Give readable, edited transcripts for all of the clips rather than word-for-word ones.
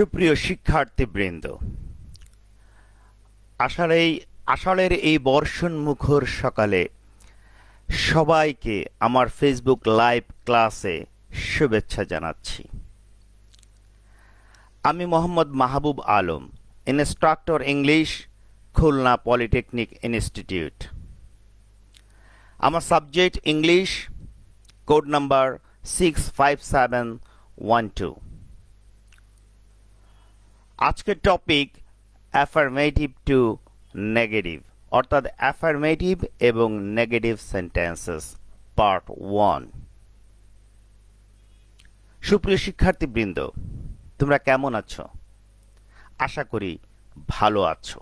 সুপ্রিয় শিক্ষার্থীবৃন্দ, আষাঢ়ের এই বর্ষণমুখর সকালে সবাইকে আমার ফেসবুক লাইভ ক্লাসে শুভেচ্ছা জানাচ্ছি। আমি Mohammad Mahbub Alam, instructor English, Khulna polytechnic institute. আমার সাবজেক্ট ইংলিশ, কোড নাম্বার 65712। আজকের টপিক অ্যাফার্মেটিভ টু নেগেটিভ, অর্থাৎ অ্যাফার্মেটিভ এবং নেগেটিভ সেন্টেন্সেস পার্ট 1। সুপ্রিয় শিক্ষার্থীবৃন্দ, তোমরা কেমন আছো? আশা করি ভালো আছো।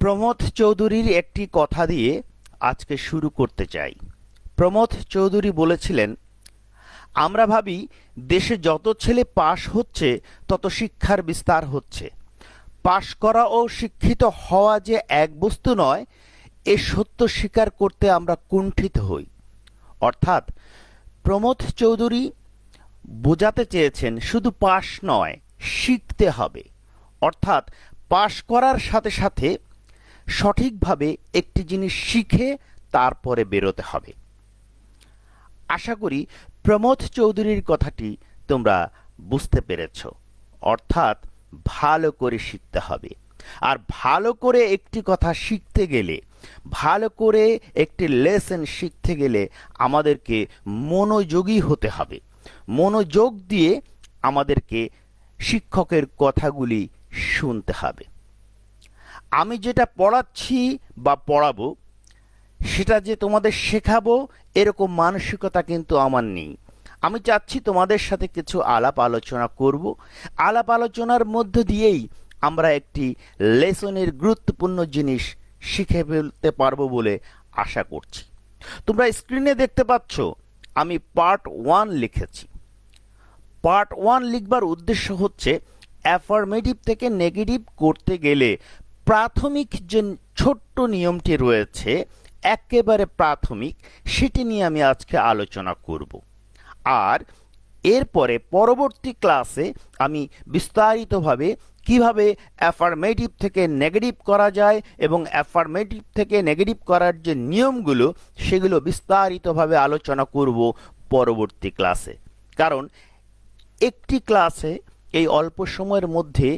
প্রমথ চৌধুরীর একটি কথা দিয়ে আজকে শুরু করতে চাই। প্রমথ চৌধুরী বলেছিলেন, আমরা ভাবি দেশে যত ছেলে পাশ হচ্ছে তত শিক্ষার বিস্তার হচ্ছে। পাশ করা ও শিক্ষিত হওয়া যে এক বস্তু নয়, এ সত্য স্বীকার করতে আমরা কুণ্ঠিত হই। অর্থাৎ প্রমথ চৌধুরী বোঝাতে চেয়েছেন শুধু পাশ নয়, শিখতে হবে। অর্থাৎ পাশ করার সাথে সাথে সঠিকভাবে একটি জিনিস শিখে তারপরে বেরোতে হবে। আশা করি প্রমথ চৌধুরীর কথাটি তোমরা বুঝতে পেরেছ। অর্থাৎ ভালো করে শিখতে হবে। আর ভালো করে একটি কথা শিখতে গেলে, ভালো করে একটি লেসন শিখতে গেলে আমাদেরকে মনোযোগী হতে হবে। মনোযোগ দিয়ে আমাদেরকে শিক্ষকের কথাগুলি শুনতে হবে। আমি যেটা পড়াচ্ছি বা পড়াবো সেটা যে তোমাদের শেখাবো এরকম মানসিকতা কিন্তু আমার নেই। আমি চাচ্ছি তোমাদের সাথে কিছু আলাপ আলোচনা করব। আলাপ আলোচনার মধ্য দিয়েই আমরা একটি লেসনের গুরুত্বপূর্ণ জিনিস শিখে ফেলতে পারবো বলে আশা করছি। তোমরা স্ক্রিনে দেখতে পাচ্ছ আমি পার্ট 1 লিখেছি। পার্ট 1 লিখবার উদ্দেশ্য হচ্ছে অ্যাফার্মেটিভ থেকে নেগেটিভ করতে গেলে প্রাথমিক যে ছোট্ট নিয়মটি রয়েছে, একেবারে প্রাথমিক, সেটি নিয়ে আমি আজকে আলোচনা করব। আর এরপরে পরবর্তী ক্লাসে আমি বিস্তারিতভাবে কিভাবে অ্যাফার্মেটিভ থেকে নেগেটিভ করা যায় এবং অ্যাফার্মেটিভ থেকে নেগেটিভ করার যে নিয়মগুলো সেগুলো বিস্তারিতভাবে আলোচনা করব পরবর্তী ক্লাসে। কারণ একটি ক্লাসে এই অল্প সময়ের মধ্যে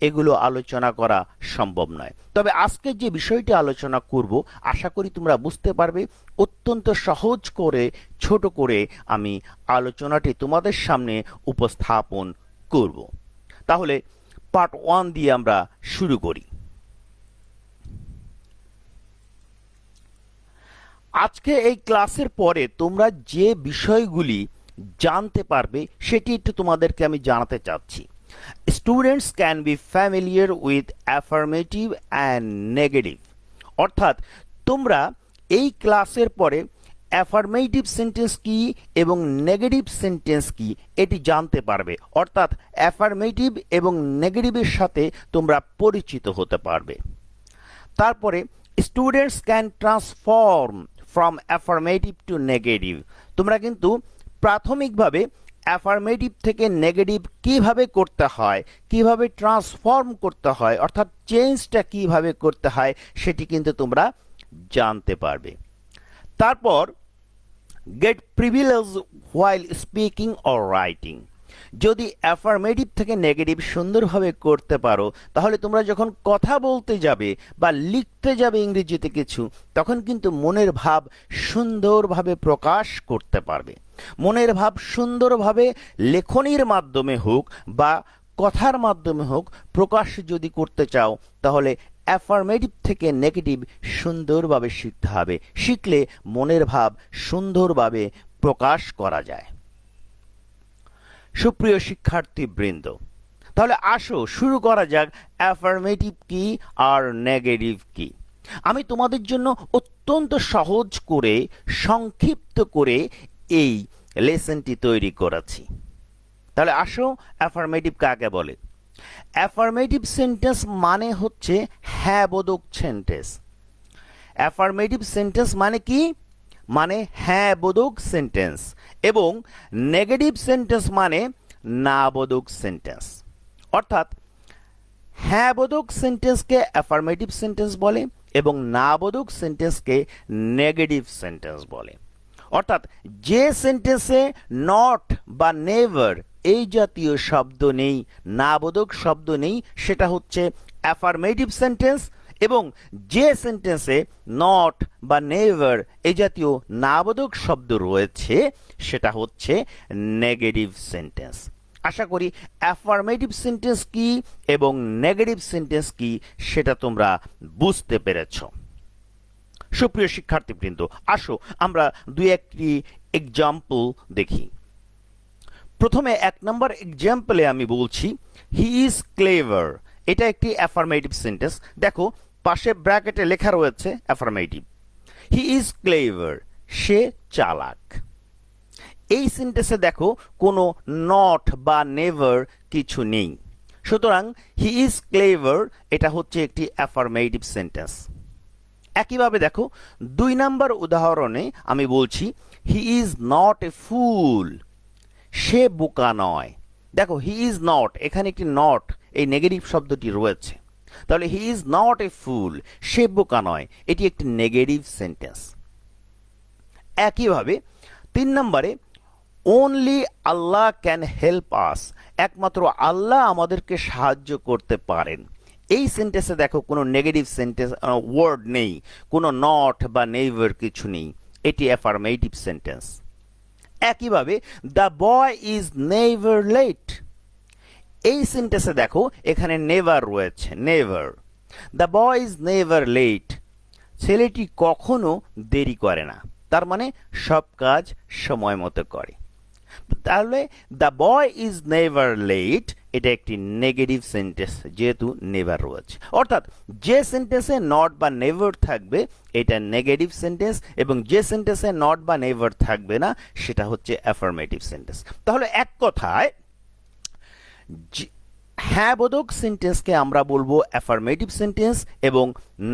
এগুলো আলোচনা করা সম্ভব নয়। তবে আজকে যে বিষয়টি আলোচনা করব আশা করি তোমরা বুঝতে পারবে। অত্যন্ত সহজ করে, ছোট করে আমি আলোচনাটি তোমাদের সামনে উপস্থাপন করব। তাহলে পার্ট 1 দিয়ে আমরা শুরু করি। আজকে এই ক্লাসের পরে তোমরা যে বিষয়গুলি জানতে পারবে সেটি একটু তোমাদেরকে আমি জানাতে চাচ্ছি। Students can be familiar with affirmative and negative, অর্থাৎ তোমরা এই ক্লাসের পরে অ্যাফার্মেটিভ সেন্টেন্স কি এবং নেগেটিভ সেন্টেন্স কি এটি জানতে পারবে। অর্থাৎ অ্যাফার্মেটিভ এবং নেগেটিভের সাথে তোমরা পরিচিত হতে পারবে। তারপরে students can transform from affirmative to negative. তোমরা কিন্তু প্রাথমিকভাবে অ্যাফার্মেটিভ থেকে নেগেটিভ কিভাবে করতে হয়, কিভাবে ট্রান্সফর্ম করতে হয়, অর্থাৎ চেঞ্জটা কিভাবে করতে হয় সেটি কিন্তু তোমরা জানতে পারবে। তারপর get privilege while speaking or writing. যদি অ্যাফার্মেটিভ থেকে নেগেটিভ সুন্দরভাবে করতে পারো তাহলে তোমরা যখন কথা বলতে যাবে বা লিখতে যাবে ইংরেজিতে কিছু, তখন কিন্তু মনের ভাব সুন্দরভাবে প্রকাশ করতে পারবে। মনের ভাব সুন্দরভাবে লেখনীর মাধ্যমে হোক বা কথার মাধ্যমে হোক প্রকাশ যদি করতে চাও তাহলে অ্যাফার্মেটিভ থেকে নেগেটিভ সুন্দরভাবে শিখতে হবে। শিখলে মনের ভাব সুন্দরভাবে প্রকাশ করা যায়। সুপ্রিয় শিক্ষার্থীবৃন্দ, তাহলে আসো শুরু করা যাক অ্যাফার্মেটিভ কি আর নেগেটিভ কি। আমি তোমাদের জন্য অত্যন্ত সহজ করে, সংক্ষিপ্ত করে এই লেসনটি তৈরি করেছি। তাহলে আসো অ্যাফার্মেটিভ কাকে বলে। অ্যাফার্মেটিভ সেন্টেন্স মানে হচ্ছে হ্যাঁ বোধক সেন্টেন্স। অ্যাফার্মেটিভ সেন্টেন্স মানে কি? মানে হ্যাঁ বোধক সেন্টেন্স। এবং নেগেটিভ সেন্টেন্স মানে না বোধক সেন্টেন্স। অর্থাৎ হ্যাঁ বোধক সেন্টেন্সকে অ্যাফার্মেটিভ সেন্টেন্স বলে এবং না বোধক সেন্টেন্সকে নেগেটিভ সেন্টেন্স বলে। অর্থাৎ যে সেন্টেন্সে নট বা নেভার এই জাতীয় শব্দ নেই, না বোধক শব্দ নেই, সেটা হচ্ছে অ্যাফার্মেটিভ সেন্টেন্স, এবং যে সেন্টেন্সে নট বা নেভার এই জাতীয় না বোধক শব্দ রয়েছে সেটা হচ্ছে নেগেটিভ সেন্টেন্স। আশা করি অ্যাফার্মেটিভ সেন্টেন্স কি এবং নেগেটিভ সেন্টেন্স কি সেটা তোমরা বুঝতে পেরেছ। সুপ্রিয় শিক্ষার্থীবৃন্দ, আসো আমরা দুই একটি এক্সাম্পল দেখি। প্রথমে 1 নম্বর এক্সাম্পলে আমি বলছি হি ইজ ক্লেভার। এটা একটি অ্যাফার্মেটিভ সেন্টেন্স। দেখো পাশে ব্র্যাকেটে লেখা রয়েছে অ্যাফার্মেটিভ। হি ইজ ক্লেভার, সে চালাক। এই সেন্টেন্সে দেখো কোনো নট বা নেভার কিছু নেই, সুতরাং হি ইজ ক্লেভার এটা হচ্ছে একটি অ্যাফার্মেটিভ সেন্টেন্স। একইভাবে দেখো 2 নম্বর উদাহরণে আমি বলছি হি ইজ নট এ ফুল, সে বোকা নয়। দেখো হি ইজ নট, এখানে একটি নট এই নেগেটিভ শব্দটি রয়েছে, তাহলে হি ইজ নট এ ফুল, সে বোকা নয়, এটি একটি নেগেটিভ সেন্টেন্স। একইভাবে 3 নম্বরে only Allah can help us, একমাত্র আল্লাহ আমাদেরকে সাহায্য করতে পারেন। এই সেন্টেন্সে দেখো কোনো নেগেটিভ সেন্টেন্স ওয়ার্ড নেই, কোনো নট বা নেভার কিছু নেই, এটি অ্যাফার্মেটিভ সেন্টেন্স। একইভাবে the boy is never late, এই সেন্টেন্সে দেখো এখানে নেভার রয়েছে, never. The boy is never late, ছেলেটি কখনো দেরি করে না, তার মানে সব কাজ সময় মতো করে। তাহলে the boy is never late এটা একটি নেগেটিভ সেন্টেন্স, যেহেতু নেভার রয়েছে। অর্থাৎ যে সেন্টেন্সে নট বা নেভার থাকবে এটা নেগেটিভ সেন্টেন্স, এবং যে সেন্টেন্সে নট বা নেভার থাকবে না সেটা হচ্ছে অ্যাফার্মেটিভ সেন্টেন্স। তাহলে এক কথায় হ্যাঁ বোধক সেন্টেন্সকে আমরা বলবো অ্যাফার্মেটিভ সেন্টেন্স এবং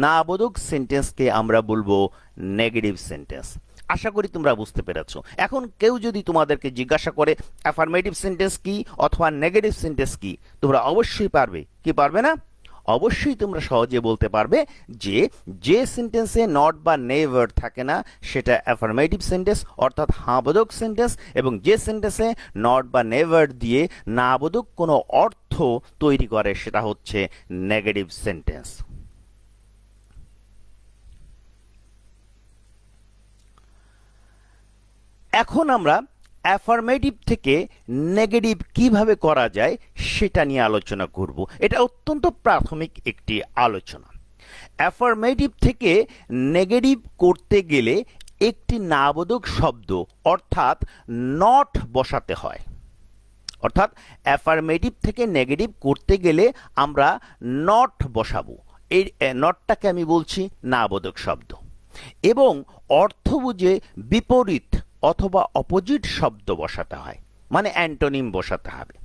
না বোধক সেন্টেন্সকে আমরা বলবো নেগেটিভ সেন্টেন্স। আশা করি তোমরা বুঝতে পেরেছো। এখন কেউ যদি তোমাদেরকে জিজ্ঞাসা করে অ্যাফার্মেটিভ সেন্টেন্স কি অথবা নেগেটিভ সেন্টেন্স কি, তোমরা অবশ্যই পারবে কি পারবে না? অবশ্যই তোমরা সহজে বলতে পারবে যে যে সেন্টেন্সে নট বা নেভার থাকে না সেটা অ্যাফার্মেটিভ সেন্টেন্স অর্থাৎ হ্যাঁ বোধক সেন্টেন্স, এবং যে সেন্টেন্সে নট বা নেভার দিয়ে না বোধক কোনো অর্থ তৈরি করে সেটা হচ্ছে নেগেটিভ সেন্টেন্স। এখন আমরা অ্যাফার্মেটিভ থেকে নেগেটিভ কিভাবে করা যায় সেটা নিয়ে আলোচনা করব। এটা অত্যন্ত প্রাথমিক একটি আলোচনা। অ্যাফার্মেটিভ থেকে নেগেটিভ করতে গেলে একটি নাবোধক শব্দ অর্থাৎ নট বসাতে হয়। অর্থাৎ অ্যাফার্মেটিভ থেকে নেগেটিভ করতে গেলে আমরা নট বসাবো। এই নটটাকে আমি বলছি নাবোধক শব্দ, এবং অর্থ বুঝে বিপরীত অথবা অপোজিট শব্দ বসাতে হয়, মানে অ্যান্টোনিম বসাতে হবে।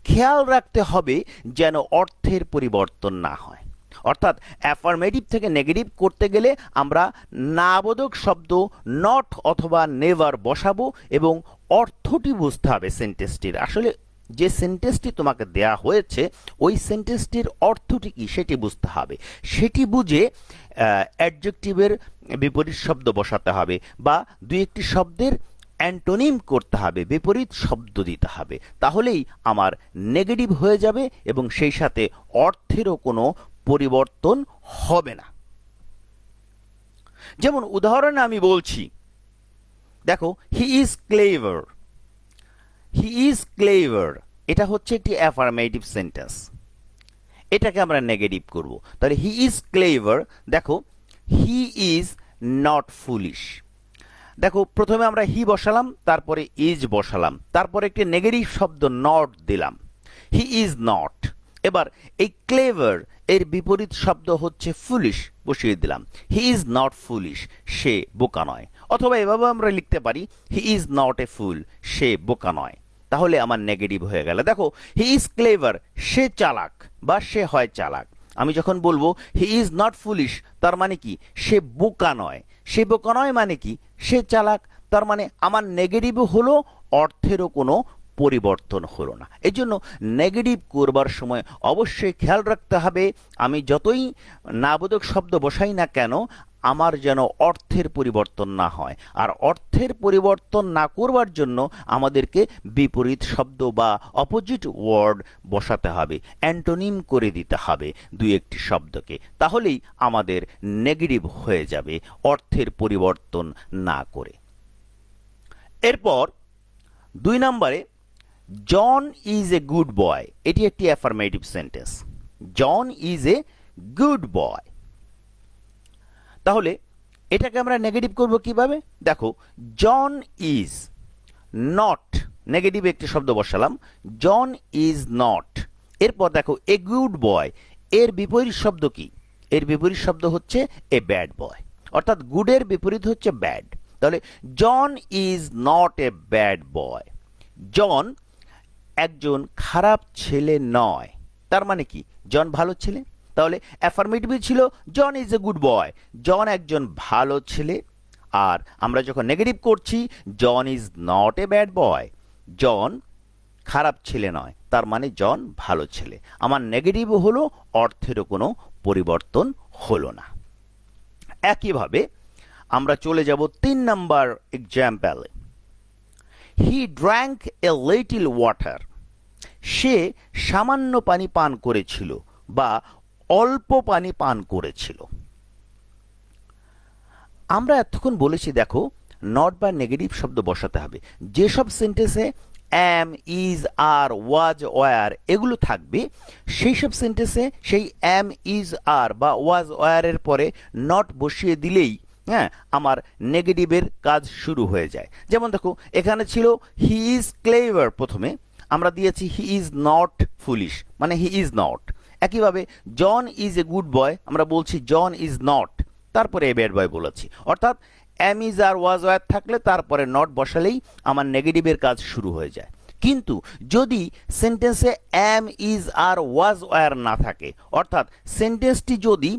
খেয়াল রাখতে হবে যেন অর্থের পরিবর্তন না হয়। অর্থাৎ অ্যাফার্মেটিভ থেকে নেগেটিভ করতে গেলে আমরা নাবোধক শব্দ নট অথবা নেভার বসাবো এবং অর্থটি বুঝতে হবে সেন্টেন্সটির। আসলে যে সেন্টেন্সটি তোমাকে দেয়া হয়েছে ওই সেন্টেন্সটির অর্থটি কি সেটি বুঝতে হবে। সেটি বুঝে অ্যাডজেক্টিভের বিপরীত শব্দ বসাতে হবে বা দুই একটি শব্দের অ্যান্টোনিম করতে হবে, বিপরীত শব্দ দিতে হবে, তাহলেই আমার নেগেটিভ হয়ে যাবে এবং সেই সাথে অর্থেরও কোনো পরিবর্তন হবে না। যেমন উদাহরণে আমি বলছি, দেখো হি is clever, he is clever এটা হচ্ছে একটি অ্যাফার্মেটিভ সেন্টেন্স, এটাকে আমরা নেগেটিভ করব। তাহলে হি ইজ ক্লেভার, দেখো হি ইজ নট ফুলিশ। দেখো প্রথমে আমরা হি বসালাম, তারপরে ইজ বসালাম, তারপরে একটি নেগেটিভ শব্দ নট দিলাম, হি ইজ নট। এবার এই ক্লেভার এর বিপরীত শব্দ হচ্ছে ফুলিশ, বসিয়ে দিলাম, হি ইজ নট ফুলিশ, সে বোকা নয়। অথবা এভাবে আমরা লিখতে পারি হি ইজ নট এ ফুল, সে বোকা নয়। তাহলে আমার নেগেটিভ হয়ে গেল। দেখো হি ইজ ক্লেভার, সে চালাক বা সে হয় চালাক। আমি যখন বলবো হি ইজ নট ফুলিশ, তার মানে কি সে বোকা নয়। সে বোকা নয় মানে কি সে চালাক, তার মানে আমার নেগেটিভ হলো অর্থেরও কোনো পরিবর্তন হলো না। এজন্য নেগেটিভ করবার সময় অবশ্যই খেয়াল রাখতে হবে আমি যতই নাবোধক শব্দ বসাই না কেন আমার যেন অর্থের পরিবর্তন না হয়। আর অর্থের পরিবর্তন না করবার জন্য আমাদেরকে বিপরীত শব্দ বা অপোজিট ওয়ার্ড বসাতে হবে, অ্যান্টোনিম করে দিতে হবে দুই একটি শব্দকে, তাহলেই আমাদের নেগেটিভ হয়ে যাবে অর্থের পরিবর্তন না করে। এরপর 2 নম্বরে জন ইজ এ গুড বয়, এটি একটি affirmative sentence. John is a good boy, তাহলে এটাকে আমরা নেগেটিভ করব কিভাবে? দেখো, জন ইজ নট, নেগেটিভ একটি শব্দ বসালাম, জন ইজ নট। এরপর দেখো এ গুড বয়, এর বিপরীত শব্দ কি? এর বিপরীত শব্দ হচ্ছে এ ব্যাড বয়, অর্থাৎ গুডের বিপরীত হচ্ছে ব্যাড। তাহলে John is not a bad boy, John একজন খারাপ ছেলে নয়। তার মানে কি? জন ভালো ছেলে। তাহলে অ্যাফার্মেটিভ ছিল জন is a good boy, John একজন ভালো ছেলে। আর আমরা যখন নেগেটিভ করছি John is not a bad boy, John খারাপ ছেলে নয়, তার মানে জন ভালো ছেলে। আমার নেগেটিভ হলো, অর্থেরও কোনো পরিবর্তন হলো না। একইভাবে আমরা চলে যাব 3 নম্বর এক্সাম্পলে। হি ড্র্যাঙ্ক এ লিটল ওয়াটার, সে সামান্য পানি পান করেছিল বা অল্প পানি পান করেছিল। আমরা এতক্ষণ বলেছি দেখো নট বা নেগেটিভ শব্দ বসাতে হবে। যেসব সেন্টেন্সে অ্যাম, ইজ, আর, ওয়াজ, ওয়ার এগুলো থাকবে সেই সব সেন্টেন্সে সেই অ্যাম, ইজ, আর বা ওয়াজ, ওয়ারের পরে নট বসিয়ে দিলেই আমার নেগেটিভের কাজ শুরু হয়ে যায়। যেমন দেখো এখানে ছিল হি ইজ ক্লেভার, প্রথমে আমরা দিয়েছি হি ইজ নট ফুলিশ, মানে হি ইজ নট। একইভাবে জন ইজ এ গুড বয়, আমরা বলছি জন ইজ নট, তারপরে এ ব্যাড বয় বলেছি। অর্থাৎ অ্যাম, ইজ, আর, ওয়াজ, ওয়ার থাকলে তারপরে নট বসালেই আমার নেগেটিভের কাজ শুরু হয়ে যায়। কিন্তু যদি সেন্টেন্সে অ্যাম, ইজ, আর, ওয়াজ, ওয়ার না থাকে, অর্থাৎ সেন্টেন্সটি যদি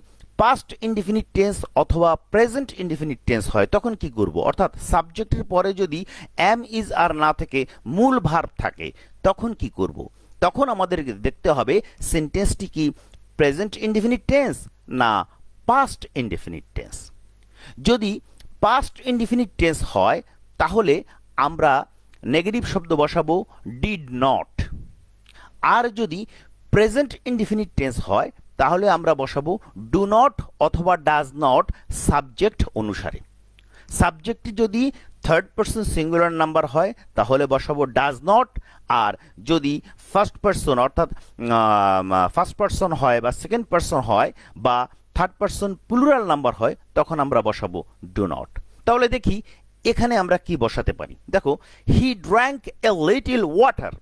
পাস্ট ইনডিফিনিট টেন্স অথবা প্রেজেন্ট ইনডিফিনিট টেন্স হয়, তখন কি করব? অর্থাৎ সাবজেক্টের পরে যদি অ্যাম, ইজ, আর না থেকে মূল ভার্ব থাকে, তখন কি করব? তখন আমাদেরকে দেখতে হবে সেন্টেন্সটি কি প্রেজেন্ট ইনডিফিনিট টেন্স না পাস্ট ইনডিফিনিট টেন্স। যদি পাস্ট ইনডিফিনিট টেন্স হয় তাহলে আমরা নেগেটিভ শব্দ বসাবো ডিড নট। আর যদি প্রেজেন্ট ইনডিফিনিট টেন্স হয় তাহলে আমরা বসাবো ডু নট অথবা ডাজ নট সাবজেক্ট অনুসারে। সাবজেক্টটি যদি থার্ড পারসন সিঙ্গুলার নাম্বার হয় তাহলে বসাবো ডাজ নট, আর যদি ফার্স্ট পারসন অর্থাৎ ফার্স্ট পারসন হয় বা সেকেন্ড পারসন হয় বা থার্ড পারসন প্লুরাল নাম্বার হয় তখন আমরা বসাবো ডু নট। তাহলে দেখি এখানে আমরা কি বসাতে পারি। দেখো হি ড্র্যাঙ্ক এ লিটল ওয়াটার,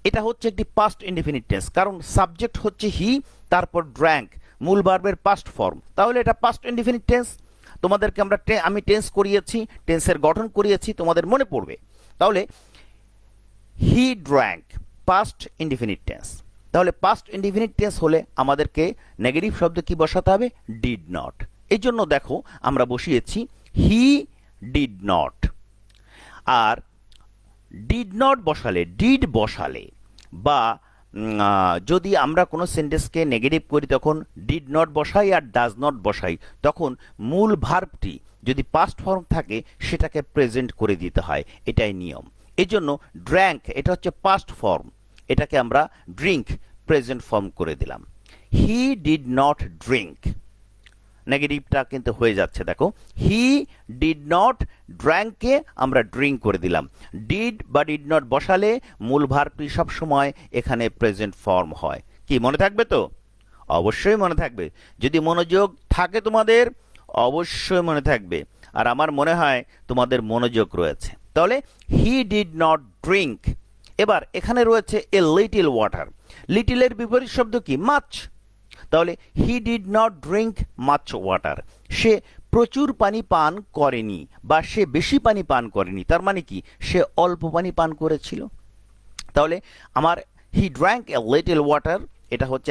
এটা হচ্ছে একটি পাস্ট ইনডিফিনিট টেন্স, কারণ সাবজেক্ট হচ্ছে হি, তারপর ড্র্যাঙ্ক মূল ভার্বের পাস্ট ফর্ম, তাহলে এটা পাস্ট ইনডিফিনিট টেন্স। তোমাদেরকে আমি টেন্স করিয়েছি, টেন্সের গঠন করিয়েছি, তোমাদের মনে পড়বে। তাহলে he drank past indefinite tense, তাহলে পাস্ট ইনডিফিনিট টেন্স হলে আমাদেরকে নেগেটিভ শব্দ কি বসাতে হবে? Did not. এই জন্য দেখো আমরা বসিয়েছি হি ডিড নট। আর ডিড নট বসালে, ডিড বসালে বা যদি আমরা কোনো সেন্টেন্সকে নেগেটিভ করি তখন ডিড নট বসাই আর ডাজ নট বসাই, তখন মূল ভার্বটি যদি পাস্ট ফর্ম থাকে সেটাকে প্রেজেন্ট করে দিতে হয়, এটাই নিয়ম। এই জন্য ড্র্যাঙ্ক এটা হচ্ছে পাস্ট ফর্ম, এটাকে আমরা ড্রিঙ্ক প্রেজেন্ট ফর্ম করে দিলাম। হি ডিড নট ড্রিঙ্ক, নেগেটিভটা কিন্তু হয়ে যাচ্ছে। দেখো হি ডিড নট ড্র্যাঙ্ককে আমরা ড্রিঙ্ক করে দিলাম। ডিড বা ডিড নট বসালে মূল ভার্বটি সবসময় এখানে প্রেজেন্ট ফর্ম হয়। কি মনে থাকবে তো? অবশ্যই মনে থাকবে। যদি মনোযোগ থাকে তোমাদের অবশ্যই মনে থাকবে, আর আমার মনে হয় তোমাদের মনোযোগ রয়েছে। তাহলে হি ডিড নট ড্রিঙ্ক। এবার এখানে রয়েছে এ লিটল ওয়াটার, লিটলের বিপরীত শব্দ কি? মাছ। তাহলে he did not drink much water, সে প্রচুর পানি পান করেনি বা সে বেশি পানি পান করেনি, তার মানে কি? সে অল্প পানি পান করেছিল। তাহলে আমার he drank a little water এটা হচ্ছে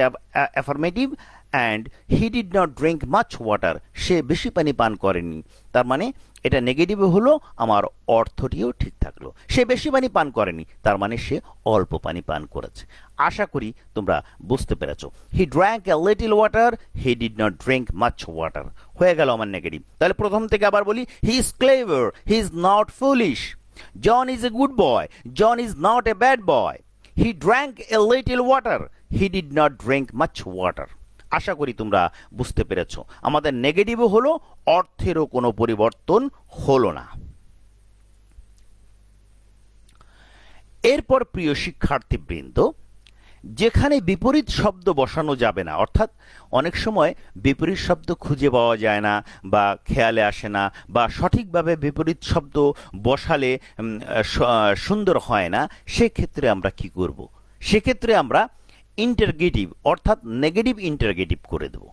affirmative, and he did not drink much water, সে বেশি পানি পান করেনি। তার মানে এটা নেগেটিভে হলো, আমার অর্থটিও ঠিক থাকলো। সে বেশি পানি পান করেনি, তার মানে সে অল্প পানি পান করেছে। আশা করি তোমরা বুঝতে পেরেছো। He drank a little water, he did not drink much water হয়ে গেল আমার নেগেটিভ। তাহলে প্রথম থেকে আবার বলি, he is clever, he is not foolish. John is a good boy, John is not a bad boy. He drank a little water, he did not drink much water. আশা করি তোমরা বুঝতে পেরেছ। আমাদের নেগেটিভও হলো, অর্থেরও কোনো পরিবর্তন হলো না। এরপর প্রিয় শিক্ষার্থীবৃন্দ, যেখানে বিপরীত শব্দ বসানো যাবে না, অর্থাৎ অনেক সময় বিপরীত শব্দ খুঁজে পাওয়া যায় না বা খেয়ালে আসে না, বা সঠিকভাবে বিপরীত শব্দ বসালে সুন্দর হয় না, সেক্ষেত্রে আমরা কি করব? সেক্ষেত্রে আমরা ইন্টারগেটিভ অর্থাৎ নেগেটিভ ইন্টারগেটিভ করে দেব।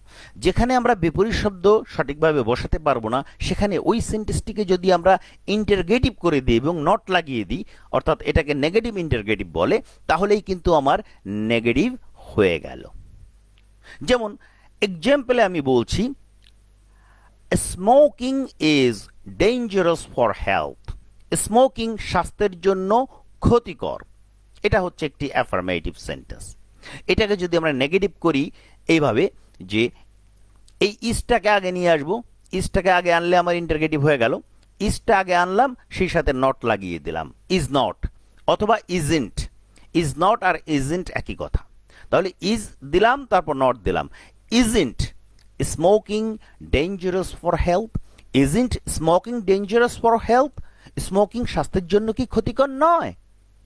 যেখানে আমরা বিপরীত শব্দ সঠিকভাবে বসাতে পারবো না, সেখানে ওই সেন্টেন্সটিকে যদি আমরা ইন্টারগেটিভ করে দিই এবং নট লাগিয়ে দিই, অর্থাৎ এটাকে নেগেটিভ ইন্টারগেটিভ বলে, তাহলেই কিন্তু আমার নেগেটিভ হয়ে গেল। যেমন এক্সাম্পলে আমি বলছি, smoking is dangerous for health. Smoking স্বাস্থ্যের জন্য ক্ষতিকর। এটা হচ্ছে একটি অ্যাফার্মেটিভ সেন্টেন্স। এটাকে যদি আমরা নেগেটিভ করি এইভাবে, যে এই ইজটাকে আগে নিয়ে আসবো, ইজটাকে আগে আনলে আমার ইন্টারগেটিভ হয়ে গেল। ইজটা আগে আনলাম, সেই সাথে নট লাগিয়ে দিলাম, ইজ নট অথবা ইজেন্ট। ইজ নট আর ইজেন্ট একই কথা। তাহলে ইজ দিলাম, তারপর নট দিলাম। Isn't smoking dangerous for health. Isn't smoking dangerous for health. Smoking স্বাস্থ্যের জন্য কি ক্ষতিকর নয়?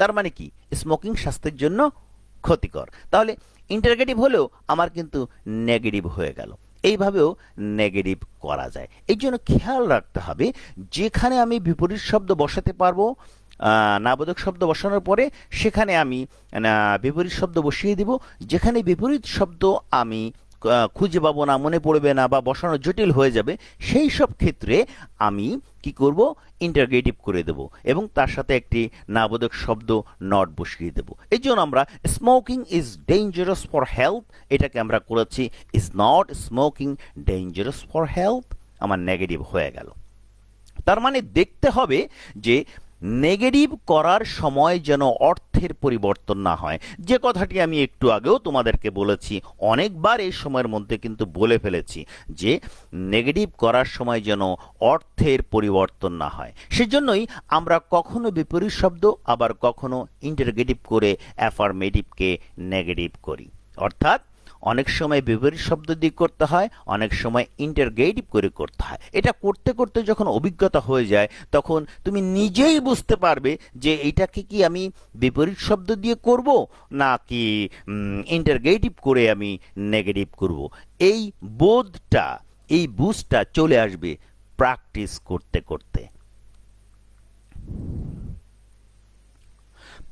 তার মানে কি স্মোকিং স্বাস্থ্যের জন্য ক্ষতিকর। তাহলে ইন্টারগেটিভ হলেও আমার কিন্তু নেগেটিভ হয়ে গেল। এইভাবেও নেগেটিভ করা যায়। এই জন্য খেয়াল রাখতে হবে, যেখানে আমি বিপরীত শব্দ বসাতে পারবো, নাবোধক শব্দ বসানোর পরে সেখানে আমি বিপরীত শব্দ বসিয়ে দিব। যেখানে বিপরীত শব্দ আমি খুঁজে পাবো না, মনে পড়বে না, বা বসানো জটিল হয়ে যাবে, সেই সব ক্ষেত্রে আমি কি করব? ইন্টারগেটিভ করে দেব এবং তার সাথে একটি নাবোধক শব্দ নট বসিয়ে দেব। এই জন্য আমরা smoking is dangerous for health, এটাকে আমরা করেছি is not smoking dangerous for health. আমার নেগেটিভ হয়ে গেল। তার মানে দেখতে হবে যে নেগেটিভ করার সময় যেন অর্থের পরিবর্তন না হয়। যে কথাটি আমি একটু আগেও তোমাদেরকে বলেছি, অনেকবার এই সময়ের মধ্যে কিন্তু বলে ফেলেছি, যে নেগেটিভ করার সময় যেন অর্থের পরিবর্তন না হয়। সেজন্যই আমরা কখনো বিপরীত শব্দ, আবার কখনো ইন্টারগেটিভ করে অ্যাফার্মেটিভকে নেগেটিভ করি। অর্থাৎ অনেক সময় বিপরীত শব্দ দিয়ে করতে হয়, অনেক সময় ইন্টারগেটিভ করে করতে হয়। এটা করতে করতে যখন অভিজ্ঞতা হয়ে যায়, তখন তুমি নিজেই বুঝতে পারবে যে এইটাকে কি আমি বিপরীত শব্দ দিয়ে করব, নাকি ইন্টারগেটিভ করে আমি নেগেটিভ করব। এই বোধটা, এই বুঝটা চলে আসবে প্র্যাকটিস করতে করতে।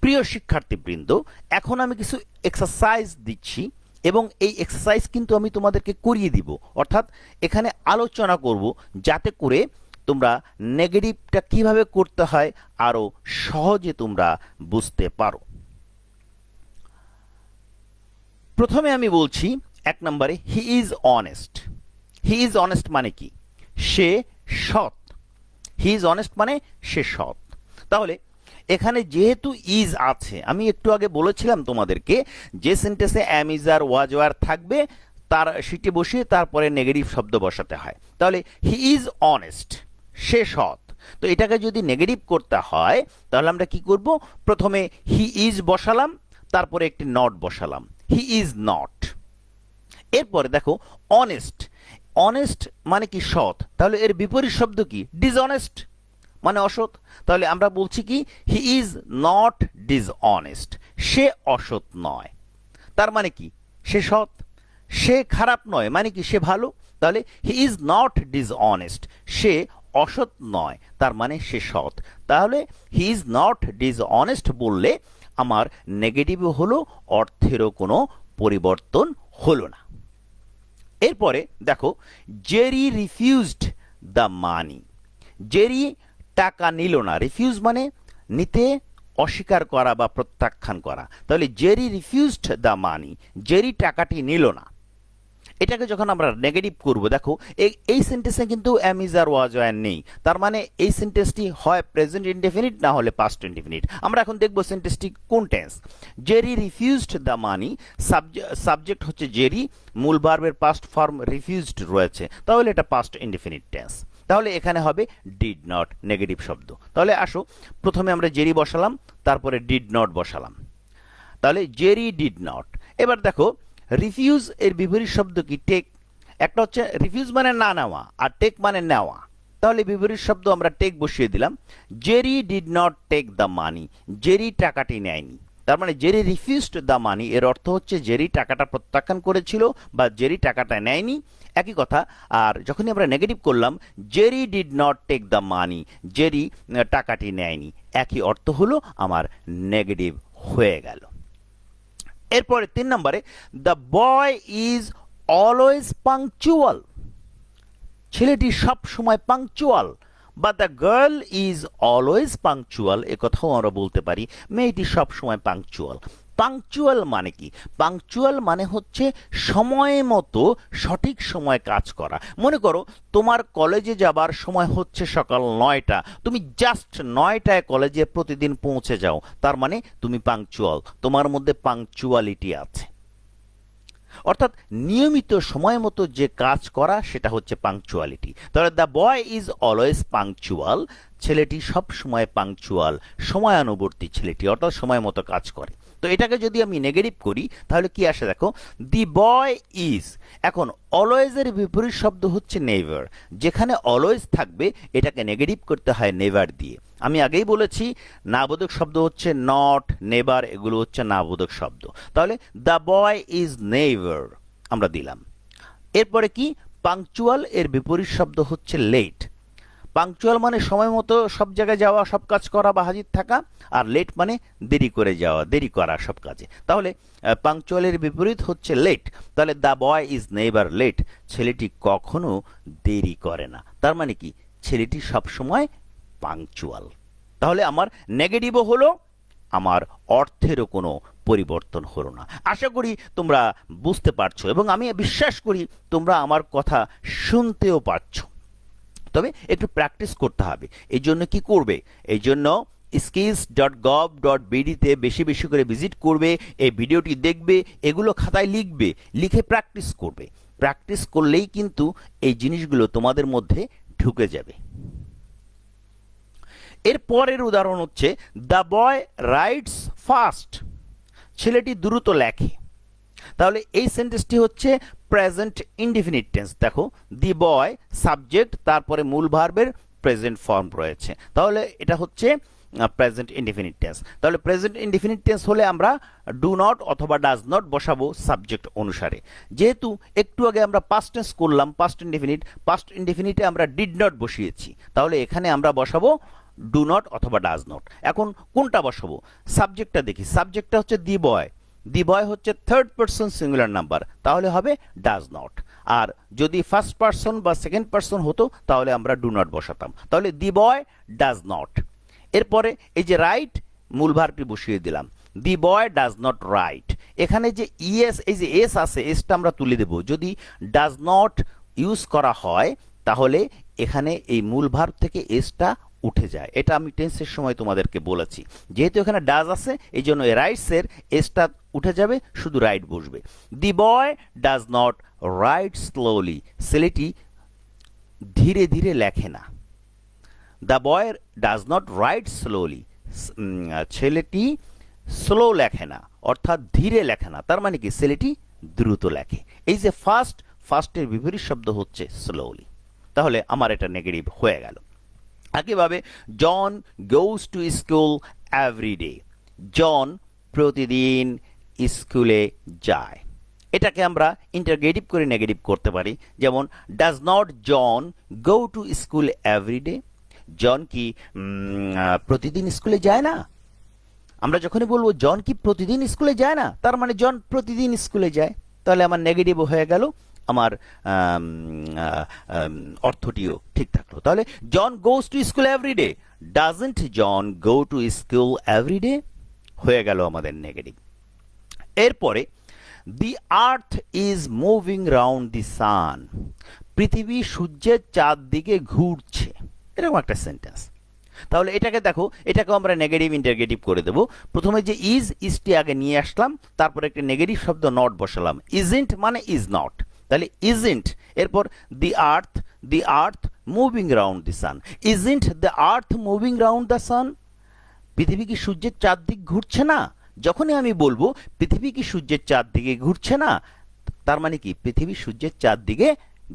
প্রিয় শিক্ষার্থীবৃন্দ, এখন আমি কিছু এক্সারসাইজ দিচ্ছি এবং এই এক্সারসাইজ কিন্তু আমি তোমাদেরকে করিয়ে দিব। অর্থাৎ এখানে আলোচনা করব, যাতে করে তোমরা নেগেটিভটা কিভাবে করতে হয় আরো সহজে তোমরা বুঝতে পারো। প্রথমে আমি বলছি 1 নম্বরে, he is honest. He is honest মানে কি? সে সৎ। হি ইজ অনেস্ট মানে সে সৎ। তাহলে এখানে যেহেতু ইজ আছে, আমি একটু আগে বলেছিলাম তোমাদেরকে, যে সেন্টেন্সে অ্যাম, ইজ আর, ওয়াজ, ওয়ার থাকবে, তার সিটে বসিয়ে তারপরে নেগেটিভ শব্দ বসাতে হয়। তাহলে হি ইজ অনেস্ট, সে সৎ। তো এটাকে যদি নেগেটিভ করতে হয়, তাহলে আমরা কি করব? প্রথমে হি ইজ বসালাম, তারপরে একটি নট বসালাম, হি ইজ নট। এরপরে দেখো অনেস্ট। অনেস্ট মানে কি? সৎ। তাহলে এর বিপরীত শব্দ কি? ডিসঅনেস্ট মানে অসৎ। তাহলে আমরা বলছি কি? হি ইজ নট ডিসঅনেস্ট, সে অসৎ নয়। তার মানে কি? সে সৎ। সে খারাপ নয় মানে কি? সে ভালো। তাহলে হি ইজ নট ডিসঅনেস্ট, সে অসৎ নয়, তার মানে সে সৎ। তাহলে হি ইজ নট ডিসঅনেস্ট বললে আমার নেগেটিভ হলো, অর্থেরও কোনো পরিবর্তন হলো না। এরপরে দেখো, Jerry refused the money. Jerry টাকা নিল না। রিফিউজ মানে নিতে অস্বীকার করা বা প্রত্যাখ্যান করা। তাহলে Jerry refused the money, Jerry টাকাটি নিল না। এটাকে যখন আমরা নেগেটিভ করব, দেখো এই সেন্টেন্সে কিন্তু এম ইজ আর ওয়াজ ওয়ার নেই, তার মানে এই সেন্টেন্সটি হয় প্রেজেন্ট ইনডেফিনিট না হলে পাস্ট ইনডেফিনিট। আমরা এখন দেখব সেন্টেন্সটি কোন tense. Jerry refused the money, subject হচ্ছে জেরি, মূল ভার্বের পাস্ট ফর্ম রিফিউজড রয়েছে, তাহলে এটা পাস্ট ইনডেফিনিট টেন্স। তাহলে এখানে হবে ডিড নট, নেগেটিভ শব্দ। তাহলে আসো প্রথমে আমরা জেরি বসালাম, তারপরে ডিড নট বসালাম। তাহলে জেরি ডিড নট। এবার দেখো রিফিউজ এর বিপরীত শব্দ কি? টেক। একটা হচ্ছে রিফিউজ মানে না নেওয়া, আর টেক মানে নেওয়া। তাহলে বিপরীত শব্দ আমরা টেক বসিয়ে দিলাম। Jerry did not take the money, Jerry টাকাটি নেয়নি। তার মানে জেরি রিফিউজড দ্য মানি এর অর্থ হচ্ছে জেরি টাকাটা প্রত্যাখ্যান করেছিল বা জেরি টাকাটা নেয়নি, একই কথা। আর যখনই আমরা নেগেটিভ করলাম Jerry did not take the money, Jerry টাকাটি নেয়নি, একই অর্থ হলো আমার নেগেটিভ হয়ে গেল। এরপরে 3 নম্বরে, the boy is always punctual, ছেলেটি সব সময় পাংচুয়াল। বা the girl is always punctual, এ কথাও আমরা বলতে পারি মেয়েটি সব সময় পাংচুয়াল। পাংচুয়াল মানে কি? পাংচুয়াল মানে হচ্ছে সময় মতো সঠিক সময় কাজ করা। মনে করো তোমার কলেজে যাবার সময় হচ্ছে সকাল 9টা, তুমি জাস্ট 9টায় কলেজে প্রতিদিন পৌঁছে যাও, তার মানে তুমি পাংচুয়াল, তোমার মধ্যে পাংচুয়ালিটি আছে। অর্থাৎ নিয়মিত সময় মতো যে কাজ করা সেটা হচ্ছে পাংচুয়ালিটি। তাহলে the boy is always punctual, ছেলেটি সব সময় পাংচুয়াল, সময়ানুবর্তী ছেলেটি, অর্থাৎ সময় মতো কাজ করে। তো এটাকে যদি আমি নেগেটিভ করি তাহলে কি আসে দেখো, দি বয় ইজ। এখন অলওয়েজের বিপরীত শব্দ হচ্ছে নেভার, যেখানে অলওয়েজ থাকবে এটাকে নেগেটিভ করতে হয় নেভার দিয়ে। আমি আগেই বলেছি নাবোধক শব্দ হচ্ছে নট, নেভার, এগুলো হচ্ছে নাবোধক শব্দ। তাহলে দ্য বয় ইজ নেভার আমরা দিলাম। এরপরে কি? পাংচুয়াল এর বিপরীত শব্দ হচ্ছে লেট। পাংচুয়াল মানে সময় মতো সব জায়গায় যাওয়া, সব কাজ করা বা হাজির থাকা, আর লেট মানে দেরি করে যাওয়া, দেরি করা সব কাজে। তাহলে পাংচুয়ালের বিপরীত হচ্ছে লেট। তাহলে the boy is never late, ছেলেটি কখনো দেরি করে না, তার মানে কি ছেলেটি সব সময় পাংচুয়াল। তাহলে আমার নেগেটিভও হলো, আমার অর্থেরও কোনো পরিবর্তন হলো না। আশা করি তোমরা বুঝতে পারছো এবং আমি বিশ্বাস করি তোমরা আমার কথা শুনতেও পারছো। তবে একটু প্র্যাকটিস করতে হবে। এই জন্য কি করবে? এই জন্য skills.gov.bd-তে বেশি বেশি করে ভিজিট করবে, এই ভিডিওটি দেখবে, এগুলো খাতায় লিখবে, লিখে প্র্যাকটিস করবে। প্র্যাকটিস করলেই কিন্তু এই জিনিসগুলো তোমাদের মধ্যে ঢুকে যাবে। এর পরের উদাহরণ হচ্ছে দ্য বয় রাইটস ফাস্ট, ছেলেটি দ্রুত লেখে। তাহলে এই সেন্টেন্সটি হচ্ছে প্রেজেন্ট ইনডিফিনিট টেন্স। দেখো দি বয় সাবজেক্ট, তারপরে মূল ভার্বের প্রেজেন্ট ফর্ম রয়েছে, তাহলে এটা হচ্ছে প্রেজেন্ট ইনডিফিনিট টেন্স। তাহলে প্রেজেন্ট ইনডিফিনিট টেন্স হলে আমরা ডু নট অথবা ডাজ নট বসাবো সাবজেক্ট অনুসারে। যেহেতু একটু আগে আমরা পাস্ট টেন্স করলাম পাস্ট ইনডিফিনিট, পাস্ট ইনডিফিনিটে আমরা ডিড নট বসিয়েছি, তাহলে এখানে আমরা বসাবো ডু নট অথবা ডাজ নট। এখন কোনটা বসাবো? সাবজেক্টটা দেখি, সাবজেক্টটা হচ্ছে দি বয়, দি বয় হচ্ছে থার্ড পারসন সিঙ্গুলার নাম্বার, তাহলে হবে ডাজ নট। আর যদি ফার্স্ট পারসন বা সেকেন্ড পারসন হতো তাহলে আমরা ডু নট বসাতাম। তাহলে দি বয় ডাজ নট। এরপরে এই যে রাইট, মূল ভার্বটি বসিয়ে দিলাম, দি বয় ডাজ নট রাইট। এখানে যে ইএস, এই যে এস আছে, এসটা আমরা তুলে দেব। যদি ডাজ নট ইউজ করা হয় তাহলে এখানে এই মূল ভার্ব থেকে এসটা উঠে যায়, এটা আমি টেন্সের সময় তোমাদেরকে বলেছি। যেহেতু এখানে ডাজ আছে এই জন্য রাইটসের এসটা উঠে যাবে, শুধু রাইট বসবে। The boy does not write slowly, ছেলেটি ধীরে ধীরে লেখে না। The boy does not write slowly, ছেলেটি স্লো লেখে না, অর্থাৎ ধীরে লেখে না, তার মানে কি ছেলেটি দ্রুত লেখে। এই যে ফার্স্টের বিপরীত শব্দ হচ্ছে স্লোলি, তাহলে আমার এটা নেগেটিভ হয়ে গেল। একইভাবে John goes to school every day, John প্রতিদিন স্কুলে যায়। এটাকে আমরা ইন্টারগেটিভ করে নেগেটিভ করতে পারি, যেমন does not John go to school every day, John কি প্রতিদিন স্কুলে যায় না? আমরা যখনই বলবো জন কি প্রতিদিন স্কুলে যায় না, তার মানে জন প্রতিদিন স্কুলে যায়, তাহলে আমার নেগেটিভ হয়ে গেল, আমার অর্থটিও ঠিক থাকলো। তাহলে John goes to school everyday, doesn't John go to school everyday হয়ে গেল আমাদের নেগেটিভ। এরপরে the earth is moving round the sun. পৃথিবী সূর্যের চারদিকে ঘুরছে, এরকম একটা সেন্টেন্স। তাহলে এটাকে দেখো, এটাকেও আমরা নেগেটিভ ইন্টারগেটিভ করে দেবো। প্রথমে যে ইজটি আগে নিয়ে আসলাম, তারপর একটা নেগেটিভ শব্দ নট বসালাম। ইজন্ট মানে ইজ নট, তাহলে ইজন্ট, এরপর the earth moving round the sun. Isn't the earth moving round the sun? পৃথিবী কি সূর্যের চারদিক ঘুরছে না? যখনই আমি বলবো পৃথিবী কি সূর্যের চারদিকে ঘুরছে না, তার মানে কি পৃথিবী সূর্যের চারদিকে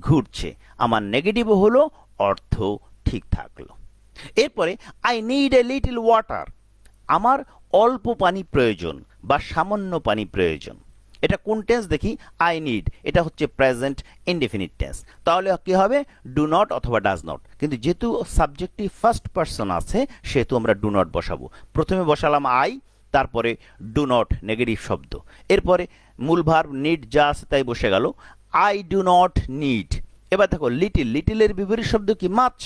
ঘুরছে। আমার নেগেটিভও হলো, অর্থ ঠিক থাকলো। এরপরে I need a little water. আমার অল্প পানি প্রয়োজন বা সামান্য পানি প্রয়োজন। এটা কোন টেন্স দেখি? আই নিড, এটা হচ্ছে প্রেজেন্ট ইনডেফিনিট টেন্স। তাহলে কি হবে? ডু নট অথবা ডাজ নট। কিন্তু যেহেতু সাবজেক্টটি ফার্স্ট পারসন আছে, সেহেতু আমরা ডু নট বসাবো। প্রথমে বসালাম আই, তারপরে ডু নট নেগেটিভ শব্দ, এরপরে মূল ভার্ব নিড যা আছে তাই বসে গেল। I do not need. এবার দেখো লিটিল, লিটিলের বিপরীত শব্দ কি? মাছ।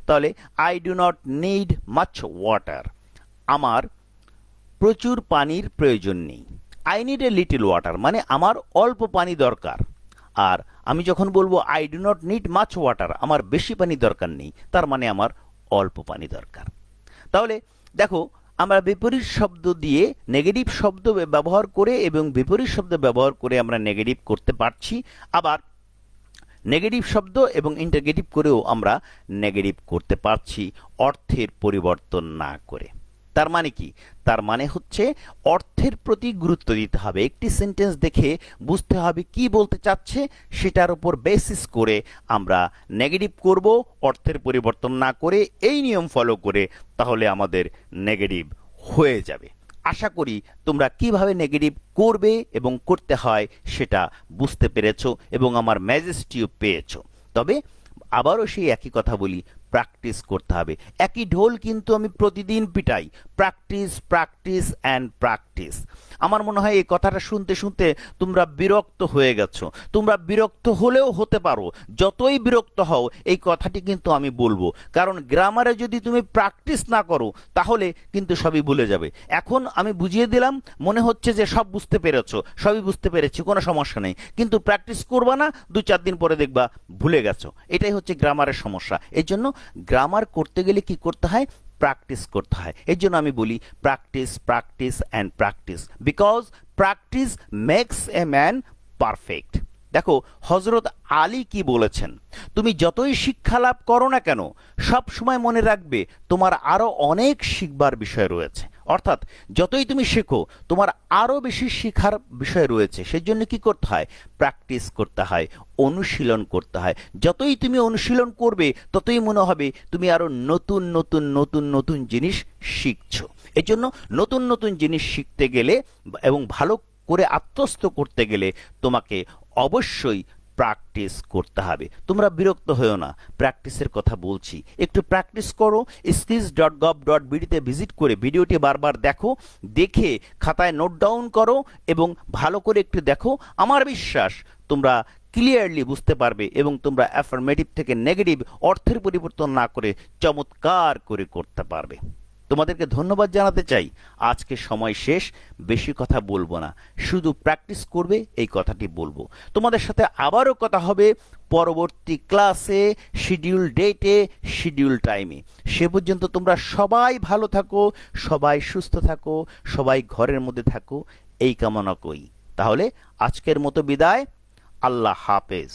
তাহলে I do not need much water. আমার প্রচুর পানির প্রয়োজন নেই। I need a little water মানে আমার অল্প পানি দরকার। আর আমি যখন বলবো I do not need much water, আমার বেশি পানি দরকার নেই, তার মানে আমার অল্প পানি দরকার। তাহলে দেখো, আমরা বিপরীত শব্দ দিয়ে নেগেটিভ শব্দ ব্যবহার করে এবং বিপরীত শব্দ ব্যবহার করে আমরা নেগেটিভ করতে পারছি, আবার নেগেটিভ শব্দ এবং ইন্টারগেটিভ করেও আমরা নেগেটিভ করতে পারছি অর্থের পরিবর্তন না করে। তার মানে কি? তার মানে হচ্ছে অর্থের প্রতি গুরুত্ব দিতে হবে। একটি সেন্টেন্স দেখে বুঝতে হবে কি বলতে চাচ্ছে, সেটার উপর বেসিস করে আমরা নেগেটিভ করব অর্থের পরিবর্তন না করে। এই নিয়ম ফলো করে তাহলে আমাদের নেগেটিভ হয়ে যাবে। আশা করি তোমরা কিভাবে নেগেটিভ করবে এবং করতে হয় সেটা বুঝতে পেরেছো এবং আমার ম্যাজেস্টিও পেয়েছো। তবে আবারও সেই একই কথা বলি, প্র্যাকটিস করতে হবে। একই ঢোল কিন্তু আমি প্রতিদিন পিটাই, প্র্যাকটিস প্র্যাকটিস অ্যান্ড প্র্যাকটিস। আমার মনে হয় এই কথাটা শুনতে শুনতে তোমরা বিরক্ত হয়ে গেছো। তোমরা বিরক্ত হলেও হতে পারো, যতই বিরক্ত হও এই কথাটি কিন্তু আমি বলবো, কারণ গ্রামারে যদি তুমি প্র্যাকটিস না করো তাহলে কিন্তু সবই ভুলে যাবে। এখন আমি বুঝিয়ে দিলাম, মনে হচ্ছে যে সব বুঝতে পেরেছো, সবই বুঝতে পেরেছি, কোনো সমস্যা নেই, কিন্তু প্র্যাকটিস করবা না, 2-4 দিন পরে দেখবা ভুলে গেছো। এটাই হচ্ছে গ্রামারের সমস্যা। এই জন্য গ্রামার করতে গেলে কি করতে হয়? প্র্যাকটিস করতে হয়। এর জন্য আমি বলি practice practice and practice, because practice makes a man perfect. দেখো হজরত আলী কি বলেছেন, তুমি যতই শিক্ষা লাভ করো না কেন, সব সময় মনে রাখবে তোমার আরো অনেক শিখবার বিষয় রয়েছে। অর্থাৎ যতই তুমি শেখো তোমার আরো বেশি শেখার বিষয় রয়েছে। সেই জন্য কি করতে হয়? প্র্যাকটিস করতে হয়, অনুশীলন করতে হয়। যতই তুমি অনুশীলন করবে ততই মনে হবে তুমি আরো নতুন নতুন নতুন নতুন জিনিস শিখছো। এজন্য নতুন নতুন জিনিস শিখতে গেলে এবং ভালো করে আত্মস্থ করতে গেলে তোমাকে অবশ্যই প্র্যাকটিস করতে হবে। তোমরা বিরক্ত হয়েও না, প্র্যাকটিসের কথা বলছি, একটু প্র্যাকটিস করো। skills.gov.bd তে ভিজিট করে ভিডিওটি বারবার দেখো, দেখে খাতায় নোট ডাউন করো এবং ভালো করে একটু দেখো। আমার বিশ্বাস তোমরা ক্লিয়ারলি বুঝতে পারবে এবং তোমরা অ্যাফার্মেটিভ থেকে নেগেটিভ অর্থের পরিবর্তন না করে চমৎকার করে করতে পারবে। তোমাদেরকে ধন্যবাদ জানাতে চাই। আজকে সময় শেষ, বেশি কথা বলবো না, শুধু প্র্যাকটিস করবে এই কথাটি বলবো। তোমাদের সাথে আবারও কথা হবে পরবর্তী ক্লাসে, শিডিউল ডেটে, শিডিউল টাইমে। সে পর্যন্ত তোমরা সবাই ভালো থাকো, সবাই সুস্থ থাকো, সবাই ঘরের মধ্যে থাকো, এই কামনা করি। তাহলে আজকের মতো বিদায়, আল্লাহ হাফেজ।